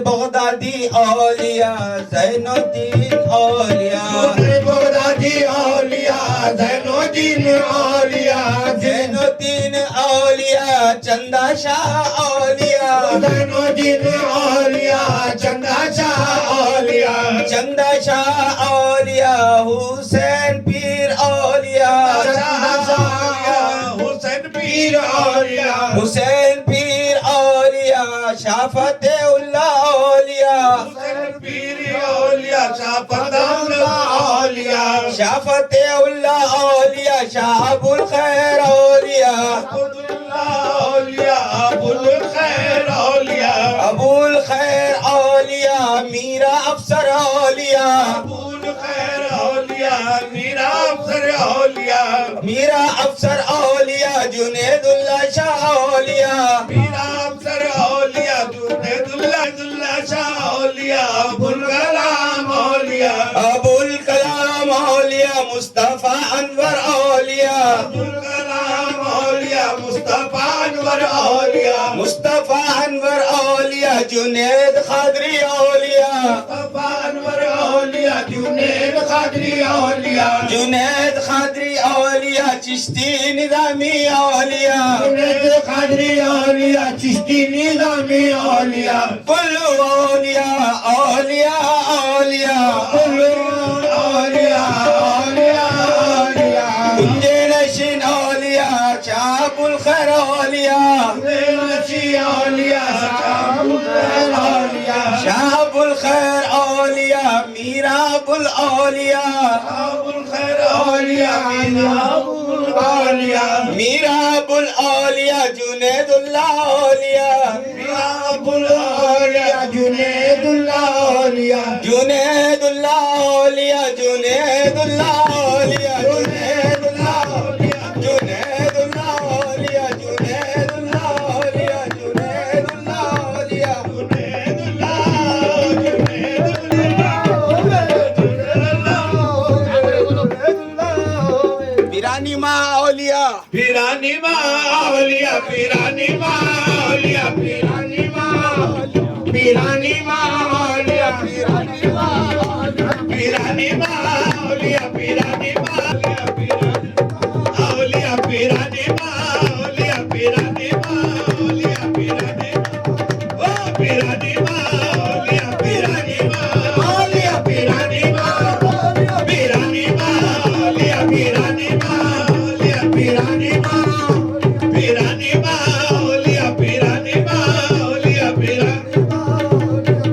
بغدادی اولیاء زین الدین اولیاء بغدادی اولیاء زین الدین اولیاء زین الدین اولیاء چندہ شاہ اولیاء زین الدین اولیاء چندہ شاہ اولیاء چندہ شاہ اولیاء حسین پیر اولیاء حسین پیر اولیاء حسین پیر اولیاء شاہ فتح اللہ اولیاء حسین پیر اولیاء شاہ فتح اللہ اولیاء شاہ فتح اللہ اولیاء شاہ ابو الخیر اولیاء ابو الخیر اولیاء ابو الخیر اولیاء میرا افسر اولیاء ابو الخیر اولیاء میرا افسر اولیاء میرا افسر اولیاء جنید اللہ شاہ اولیاء میرا افسر اولیاء جنید اللہ شاہ اولیاء ابو الکلام اولیاء ابو الکلام اولیاء مصطفیٰ انور اولیاء ابو الکلام اولیاء مصطفیٰ انور اولیاء مصطفیٰ انور اولیاء جنید قادری اولیاء مصطفیٰ انور اولیاء جنید قادری اولیاء جنید قادری اولیاء چشتی نظامی اولیاء جنید قادری اولیاء چشتی نظامی اولیاء کل اولیاء اولیاء اولیاء اولیاء اولیاء کنجے نشین اولیاء شاہ ابو الخیر اولیاء شاہ ابو الخیر اولیاء میرا ابو الاولیاء میرا ابو الاولیاء جنید اللہ اولیاء جنید اللہ اولیاء جنید اللہ اولیاء جنید اللہ اولیاء جنید اللہ اولیاء جنید اللہ اولیاء جنید اللہ اولیاء جنید اللہ اولیاء پیرانی ماں اولیاء پیرانی ماں اولیاء پیرانی ماں اولیاء پیرانی ماں پیرانی ماں اولیاء پیرانی ماں پیرانی ماں اولیاء پیرانی ماں اولیاء پیرانی ماں اولیاء پیرانی ماں اولیاء پیرانی او پیرانی ماں اولیاء پیرانی ماں اولیاء پیرانی ماں پیرانی ماں اولیاء پیرانی ماں اولیاء پیرانی ماں پیرانی ماں اولیاء پیرانی ماں اولیاء پیرانی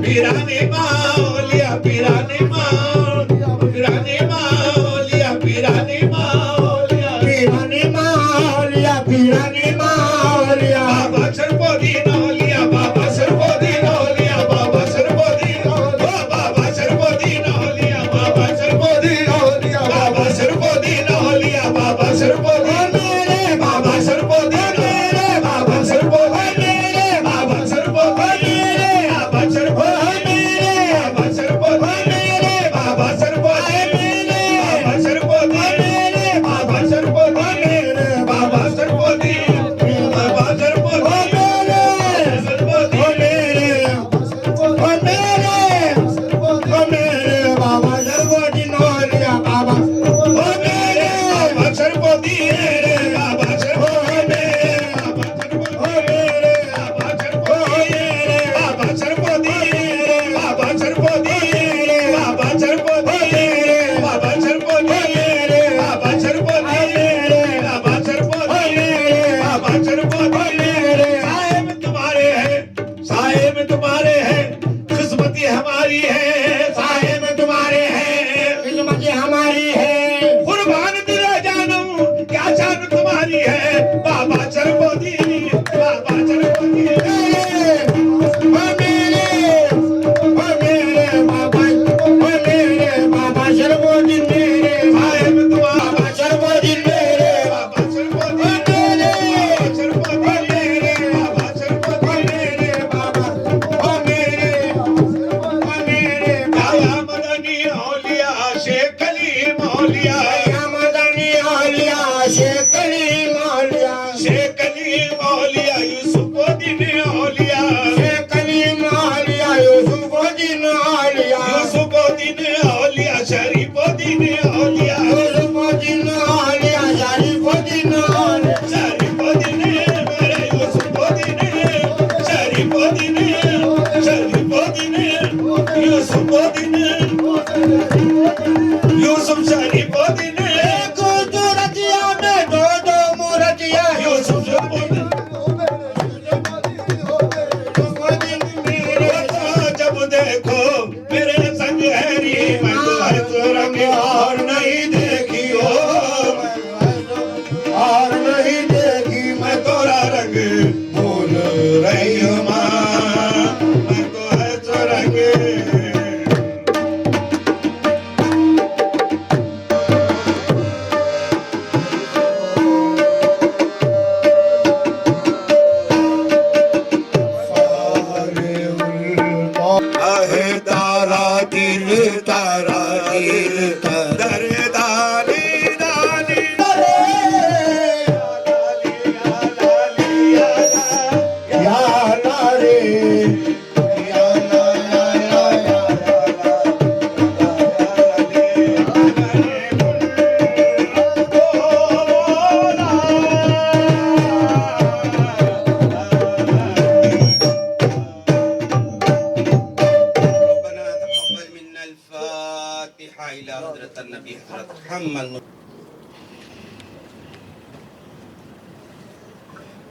پیرانی مولیا پیرانی مولیا پیرانی مولیا پیرانی مولیا پیرانی مولیا پیرانی مولیا بابا شرفودین اولیا بابا شرفودین اولیا بابا شرفودین بابا شرفودین اولیا بابا شرفودین اولیا بابا شرفودین اولیا بابا شرفودین میرے بابا شرفودین میرے بابا شرفودین میرے بابا شرفودین میرے بابا شرفودین میرے بابا شرفودین میرے بابا شرفودین میرے بابا شرفودین میرے بابا شرفودین میرے بابا شرفودین ہماری ہے سائے میں تمہارے ہے خدمت ہماری ہے قربان دل جانم کیا شان تمہاری ہے بابا شرفودین بابا شرفودین بابا شرفودین میرے سائے میں تمہارا شرفودین میرے بابا شرفودین شرفودین میرے بابا شرفودین میرے بابا یا مدنی اولیاء شیخ کلیم اولیاء مدنی عالیہ شیخ کلیم عالیہ شیخ کلیم اولیاء یوسف الدین اولیاء شیخ کلیم عالیہ یوسف الدین عالیہ یوسف الدین اولیاء شریف الدین اولیاء یوسف الدین عالیہ شریف الدین عالیہ شریف الدین میرے یوسف الدین شریف الدین شریف الدین یوسف الدین یوسف شریف الدین ایک صورتیا میں دو دو مورتیا یوسف شریف الدین یوسف الدین میرے جب دیکھو میرے سنگ ہری میں تو ہے تو رنگ اور نہیں دیکھی ہو اور نہیں دیکھی میں تورا رنگ بھول رہی ہوں ماں میں تو ہے تو رنگ تارا دل تارا دل در دانی دانی یا نارے یا ربنا تقبل منا الفاتحة إلى حضرة النبي حضرة محمد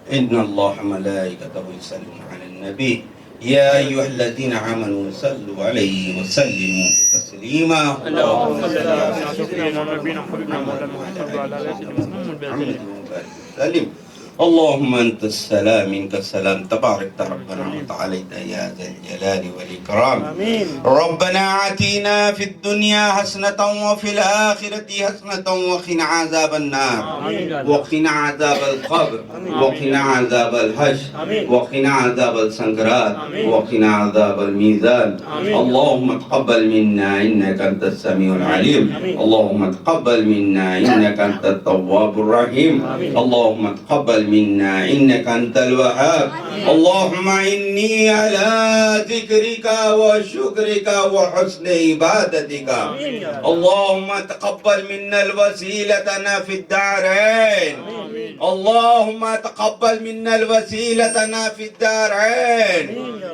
إن الله ملائكته يصلون على النبي يا أيها الذين آمنوا صلوا عليه وسلموا تسليما اللهم صل على سيدنا ونبينا حبيبنا مولانا محمد وعلى آله محمد محمد وبارك وسلم اللهم أنت السلام منك السلام تبارك ربنا وتعاليت يا ذا الجلال والإكرام آمين ربنا آتنا في الدنيا حسنة وفي الآخرة حسنة وقنا عذاب النار آمين وقنا عذاب القبر وقنا عذاب الحشر وقنا عذاب السنكرات وقنا عذاب الميزان اللهم تقبل منا إنك أنت السميع العليم اللهم تقبل منا إنك أنت التواب الرحيم اللهم تقبل منا إنك أنت الوهاب اللهم إني على ذكرك وشكرك وحسن عبادتك اللهم تقبل منا الوسيلتنا في الدارين اللهم تقبل منا الوسيلتنا في الدارين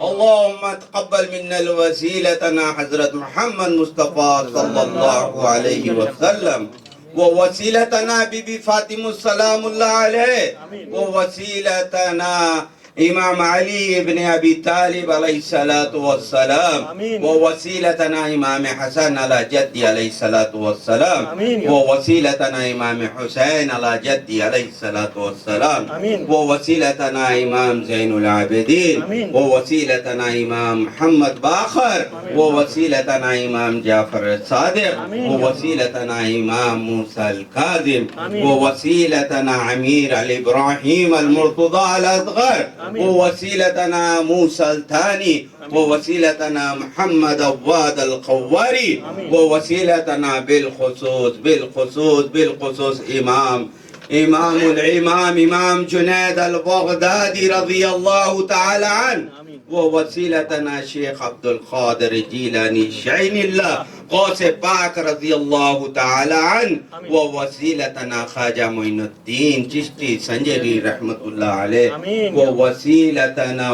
اللهم تقبل منا الوسيلتنا حضرت محمد مصطفى صلى الله عليه وسلم ووسيلتنا بيبي فاطمة السلام الله عليه ووسيلتنا امام علی ابن ابی طالب علیہ الصلوۃ والسلام آمین. ووسیلتنا امام حسن علی جدی علیہ الصلوۃ والسلام آمین. ووسیلتنا امام حسین علی جدی علیہ الصلوۃ والسلام آمین. ووسیلتنا امام زین العابدین آمین. ووسیلتنا امام محمد باقر ووسیلتنا امام جعفر الصادق آمین. ووسیلتنا امام موسی الکاظم آمین. ووسیلتنا امیر علی ابراہیم المرتضی الاصغر آمین. ووسیلتنا موسی الثانی ووسیلتنا محمد عواد القواری آمین. ووسیلتنا بالخصوص امام الامام امام جنید البغدادی رضی اللہ تعالی عنہ آمین. ووسیلتنا شیخ عبد القادر جیلانی شعین اللہ غوث پاک رضی اللہ تعالی عنہ آمین. ووسیلتنا خواجہ معین الدین چشتی سنجری رحمت اللہ علیہ آمین. ووسیلتنا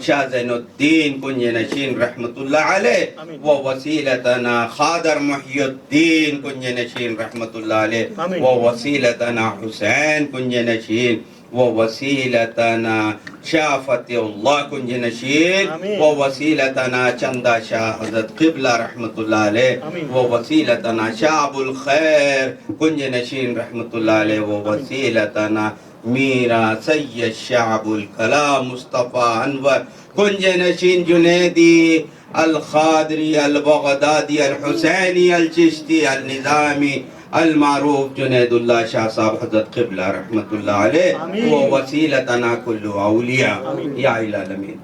شاہ زین الدین کنج نشین رحمت اللہ علیہ آمین. ووسیلتنا خادر محی الدین کنج نشین رحمت اللہ علیہ آمین. ووسیلتنا حسین کنج نشین ووسیلتنا شاہ فتح اللہ کنج نشین آمین. ووسیلتنا چندہ شاہ حضرت قبلہ رحمت اللہ علیہ آمین. ووسیلتنا شاہ ابو الخیر کنج نشین رحمت اللہ علیہ ووسیلتنا میرا سید شاہ ابو الکلام مصطفیٰ انور کنج نشین جنیدی الخادری البغدادی الحسینی الچشتی النظامی المعروف جنید اللہ شاہ صاحب حضرت قبلہ رحمت اللہ علیہ آمین. ووسیلتنا کل اولیاء آمین. یا العالمین.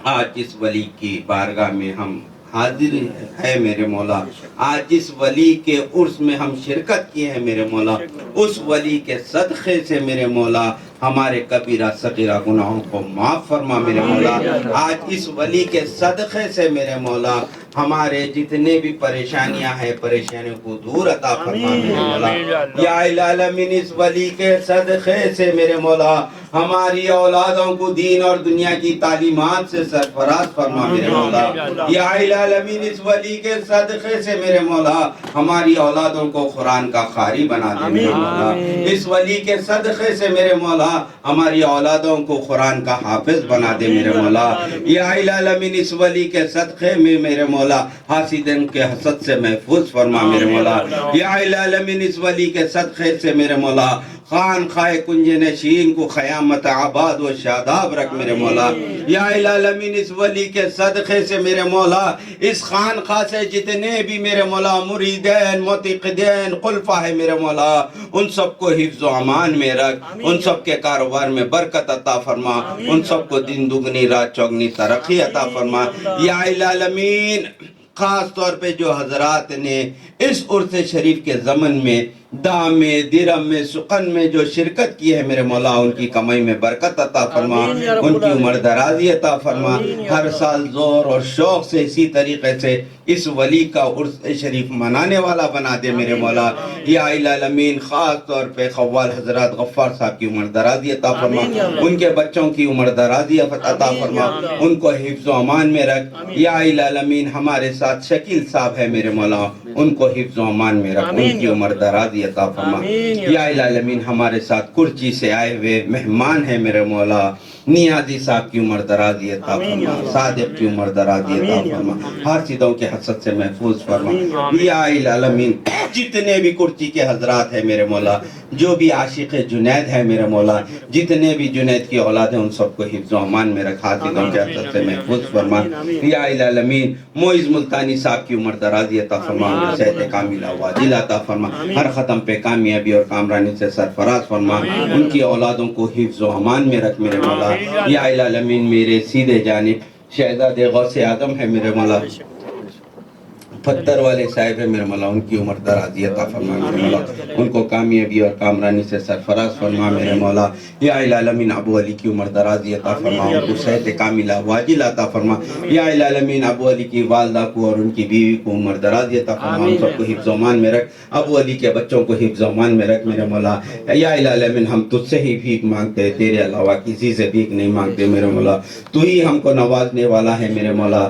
آج جس ولی کی بارگاہ میں ہم حاضر ہے میرے مولا، آج جس ولی کے عرس میں ہم شرکت کی ہے میرے مولا، اس ولی کے صدقے سے میرے مولا ہمارے کبیرہ صغیرہ گناہوں کو معاف فرما میرے مولا. آج اس ولی کے صدقے سے میرے مولا ہمارے جتنے بھی پریشانیاں ہیں پریشانیوں کو دور عطا فرما میرے مولا. یا العالمین اس ولی کے صدقے سے میرے مولا ہماری اولادوں کو دین اور دنیا کی تعلیمات سے سرفراز فرما میرے مولا. یا العالمین اس ولی کے صدقے سے میرے مولا ہماری اولادوں کو قرآن کا قاری بنا دے میرے مولا. اس ولی کے صدقے سے میرے مولا ہماری اولادوں کو قرآن کا حافظ بنا دے میرے مولا. یا العالمین اس ولی کے صدقے میں میرے مولا حاسدین کے حسد سے محفوظ فرما میرے مولا. یا العالمین اس ولی کے صدقے سے میرے مولا خان خائے کنج نشین کو قیامت آباد و شاداب رکھ میرے مولا. یا العالمین اس ولی کے صدقے سے میرے مولا اس خانقاہ سے جتنے بھی میرے مولا مریدین معتقدین خلفاء ہے میرے مولا ان سب کو حفظ و امان میں رکھ، ان سب کے کاروبار میں برکت عطا فرما، ان سب کو دن دگنی رات چوگنی ترقی عطا فرما. یا العالمین خاص طور پہ جو حضرات نے اس عرس شریف کے ضمن میں دام میں درم میں سخن میں جو شرکت کی ہے میرے مولا ان کی کمائی میں برکت عطا فرما، ان کی عمر درازی عطا فرما. ہر سال زور اور شوق سے اسی طریقے سے اس ولی کا عرس شریف منانے والا بنا دے میرے مولا. یا العالمین خاص طور پہ قوال حضرات غفار صاحب کی عمر درازی عطا فرما، ان کے بچوں کی عمر درازی عطا فرما، ان کو حفظ و امان میں رکھ. یا العالمین ہمارے ساتھ شکیل صاحب ہے میرے مولا ان کو حفظ و امان میں رکھ، ان کی عمر درازی عطا فرما. یا العالمین ہمارے ساتھ کرچی سے آئے ہوئے مہمان ہیں میرے مولا نیازی صاحب کی عمر درازی عطا فرما، صادق کی عمر درازی عطا فرما، حاسدوں کے حسد سے محفوظ فرما. یا العالمین جتنے بھی کرچی کے حضرات ہیں میرے مولا، جو بھی عاشق جنید ہے میرے مولا، جتنے بھی جنید کی اولاد ہیں ان سب کو حفظ و امان میں رکھ، حاسدوں کے حسد سے محفوظ فرما. یا العالمین معز ملتانی صاحب کی عمر درازی عطا فرما، صحت کاملہ واجل عطا فرما، ہر ختم پہ کامیابی اور کامرانی سے سرفراز فرما، ان کی اولادوں کو حفظ و امان میں رکھ میرے مولا. یا العالمین میرے سیدھے جانب شہزاد غوث اعظم ہے میرے مولا، پتھر والے صاحب ہے میرے مولا، ان کی عمر درازی عطا فرما میرے مولا، ان کو کامیابی اور کامرانی سے سرفراز فرما میرے مولا. یا العالمین ابو علی کی عمر درازی عطا فرما، ان کو صحت کاملہ واجل عطا فرما. یا العالمین ابو علی کی والدہ کو اور ان کی بیوی کو عمر درازی عطا فرما، ان سب کو حفظ و امان میں رکھ، ابو علی کے بچوں کو حفظ و امان میں رکھ میرے مولا. یا العالمین ہم تجھ سے ہی بھیک مانگتے ہیں، تیرے علاوہ کسی سے بھیک نہیں مانگتے میرے مولا. تو ہی ہم کو نوازنے والا ہے میرے مولا.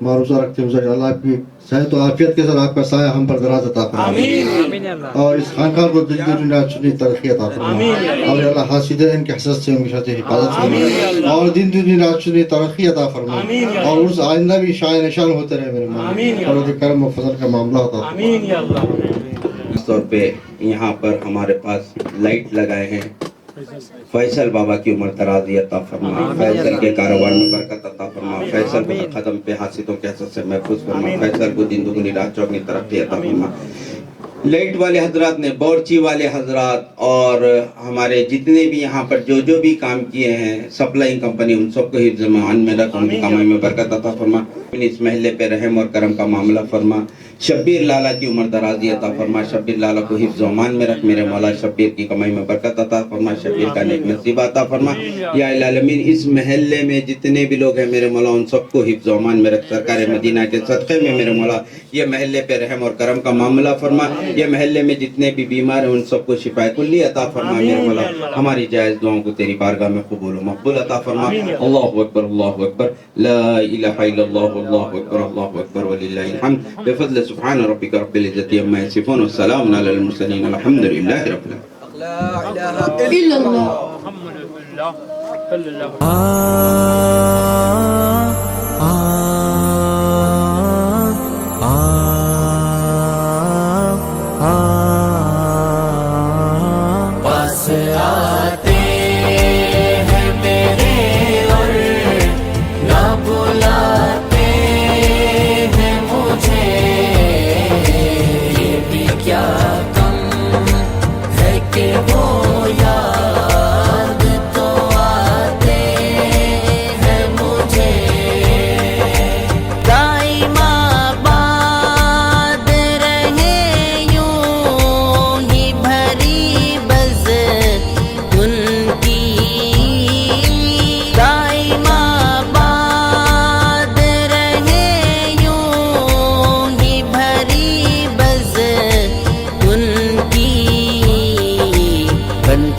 معروضہ رکھتے ہیں اللہ آپ کی صحت و عافیت کے ساتھ آپ کا سایہ ہم پر دراز عطا فرمائے آمین یا اللہ اور اس خانقاہ کو دل دنیا چنی ترقی عطا فرمائے اور اللہ حاسدین کے حسد سے ہمیشہ سے حفاظت فرمائے اور دن دنیا چنی ترقی عطا فرمائے اور اس آئندہ بھی شاہ نشان ہوتے رہے میرے مولا اور کرم و فضل کا معاملہ ہوتا آمین یا اللہ خاص طور پہ یہاں پر ہمارے پاس لائٹ لگائے ہیں فیصل بابا کی عمر درازی عطا فرما فیصل کے کاروبار میں برکت عطا فرما فیصل کو قدم پہ حاسدوں کے حسد سے محفوظ فرما فیصل کو دن دگنی رات چوگنی ترقی عطا فرما لائٹ والے حضرات نے بورچی والے حضرات اور ہمارے جتنے بھی یہاں پر جو بھی کام کیے ہیں سپلائنگ کمپنی ان سب کو حفظ مان میں رکھ ان کی کمائی میں برکت عطا فرما اس محلے پہ رحم اور کرم کا معاملہ فرما شبیر لالا کی عمر درازی عطا فرما شبیر لالا کو حفظ و امان میں رکھ میرے مولا شبیر کی کمائی میں برکت عطا فرما شبیر کا نیک نصیب عطا فرما یا العالمین اس محلے میں جتنے بھی لوگ ہیں میرے مولا ان سب کو حفظ و امان میں رکھ سرکار مدینہ کے صدقے میں میرے مولا یہ محلے پہ رحم اور کرم کا معاملہ فرما یہ محلے میں جتنے بھی بیمار ہیں ان سب کو شفا کلی عطا فرما میرے مولا ہماری جائز دعاؤں کو تیری بارگاہ میں قبول و مقبول عطا فرما اللہ اکبر لا الہ الا اللہ اللہ اکبر وللہ الحمد بفضل سبحان ربک رب العزت عما یصفون والسلام علی المرسلین الحمد للہ رب العالمین لا إله إلا الله محمد رسول اللہ صلی اللہ علیہ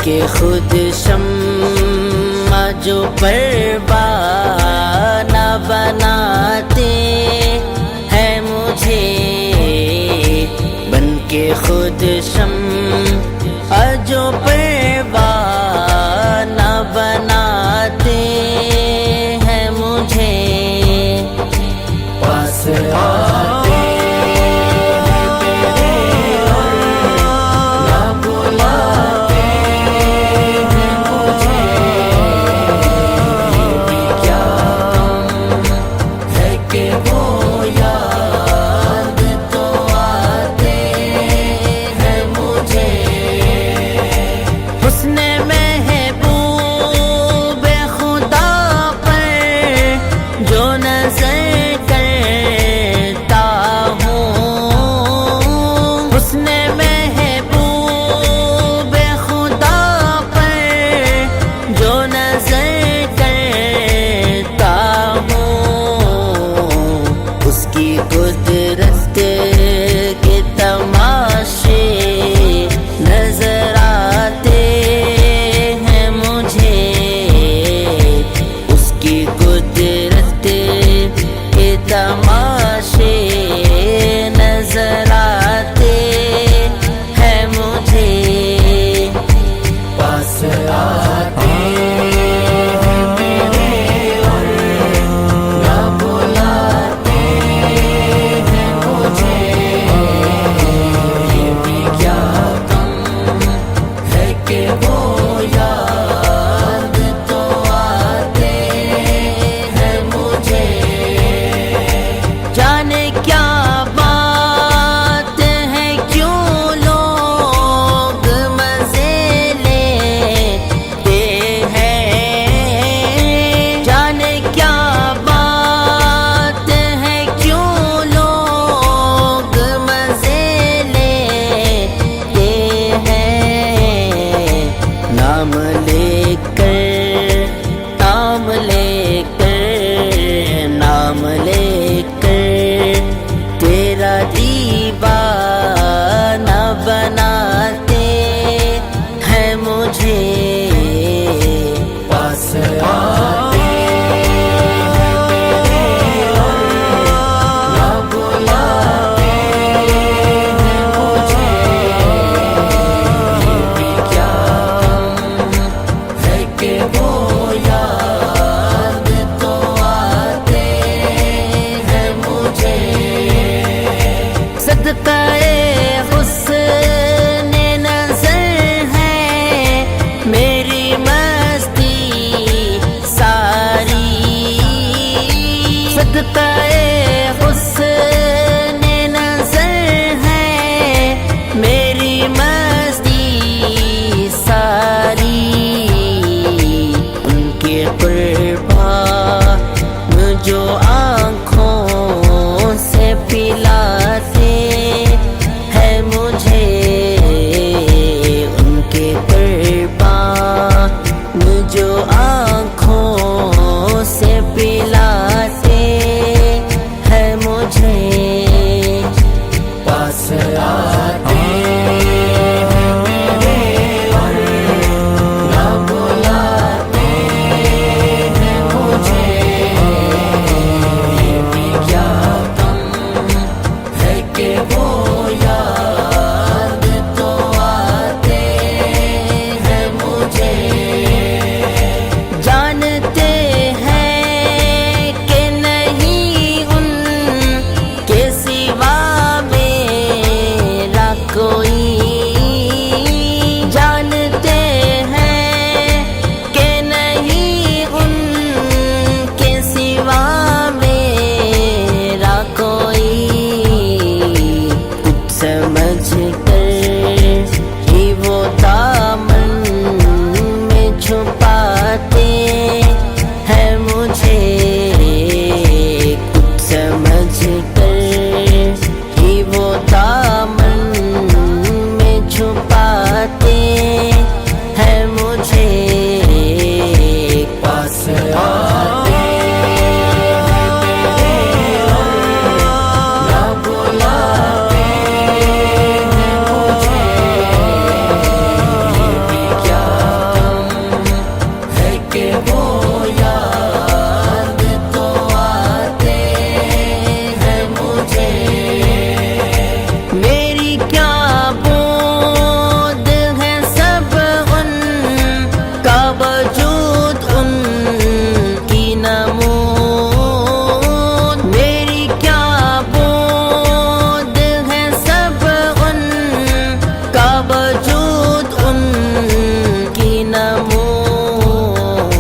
کہ خود شمع جو پروانہ بناتے ہیں مجھے بن کے خود شمع جو پروانہ بناتے ہیں مجھے پاس آتے سمجھ کر ہی وہ دامن میں چھپاتے ہیں مجھے، کچھ سمجھ کر ہی وہ دامن میں چھپاتے ہیں مجھے، پاس آتے نہ بلاتے ہیں مجھے، یہ بھی کیا غم ہے کہ وہ یاد تو آتے ہیں مجھے، میری کیا بود ہے سب ان کا وجود ان کی نمود، میری کیا بود ہے سب ان کا وجود ان کی نمود،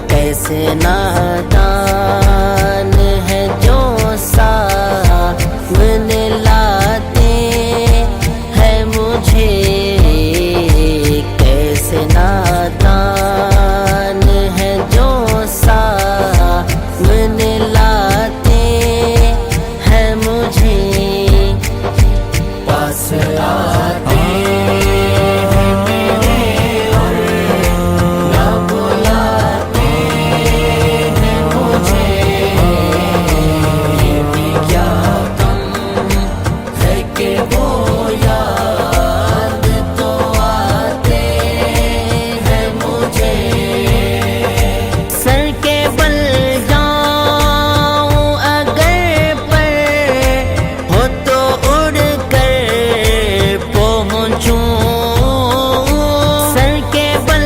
کیسے نادان ہے جو سامنے لاتے ہیں مجھے، کیسے نادان ہے جو سامنے لاتے ہیں مجھے، پاس آتے ہیں میرے اور نہ بلاتے ہیں مجھے، یہ بھی کیا غم ہے کہ وہ یاد تو آتے ہیں مجھے، سر کے بل جاؤں اگر پر ہو تو اڑ کر پہنچوں، سر کے بل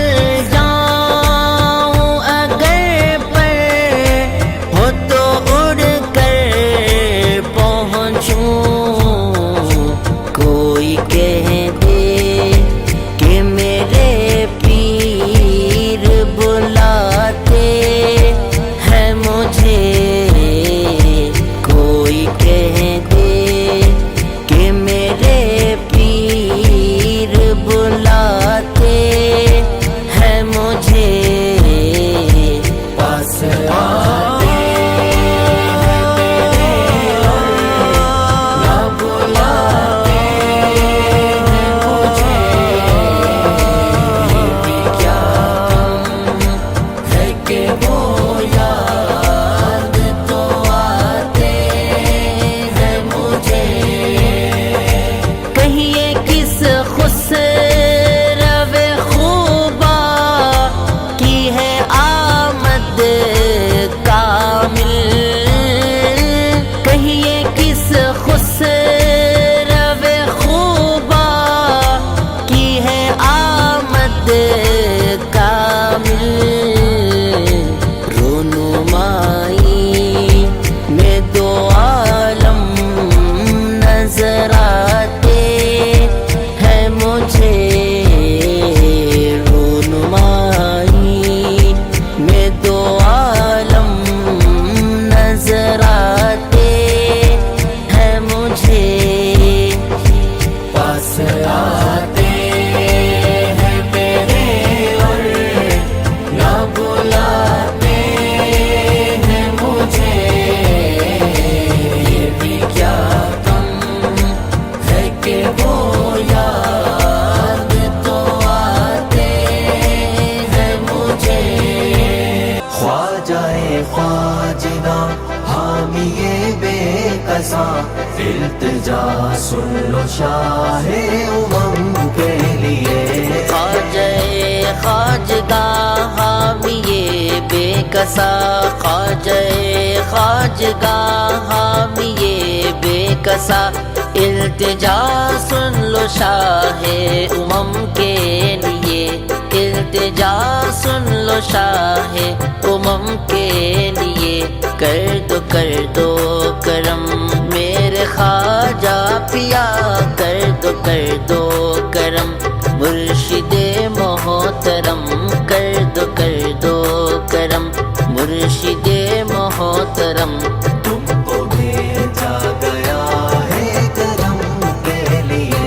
جاؤں اگر پر ہو تو اڑ کر پہنچوں، کوئی کہہ دے کہ میرے پیر بلاتے ہیں مجھے، کوئی کہہ دے کہ میرے پیر بلاتے ہیں مجھے، پاس آتے ہیں میرے اور نہ بلاتے ہیں مجھے، یہ بھی کیا غم ہے کہ وہ یاد تو آتے ہیں مجھے، کہیے کس خسرو خوبا کی ہے آمد کامل، کہیے کس خسرو خوبا کی ہے آمد کامل، رونمائی میں دو عالم نظر آتے ہیں مجھے، رونمائی میں دو عالم نظر آتے ہیں مجھے، پاس آتے ہیں میرے اور نہ بلاتے ہیں مجھے، یہ بھی کیا غم ہے کہ وہ یاد تو آتے ہیں مجھے، خواجہ خواجگاں حامی بے قصاں، التجا سن لو شاہ امم کے لیے، خواجہ خواجگاہ حامی بے کسا، خواجہ خواجگاہ حامی بے کسا، التجا سن لو شاہ امم کے لیے، التجا سن لو شاہ امم کے لیے، کر دو کرم میرے خواجہ پیا، کر دو کرم مرشد محترم، کر دو کرم مرشد محترم، تم کو بھیجا گیا ہے کرم کے لیے،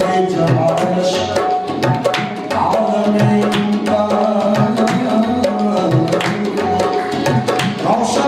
جو عاشق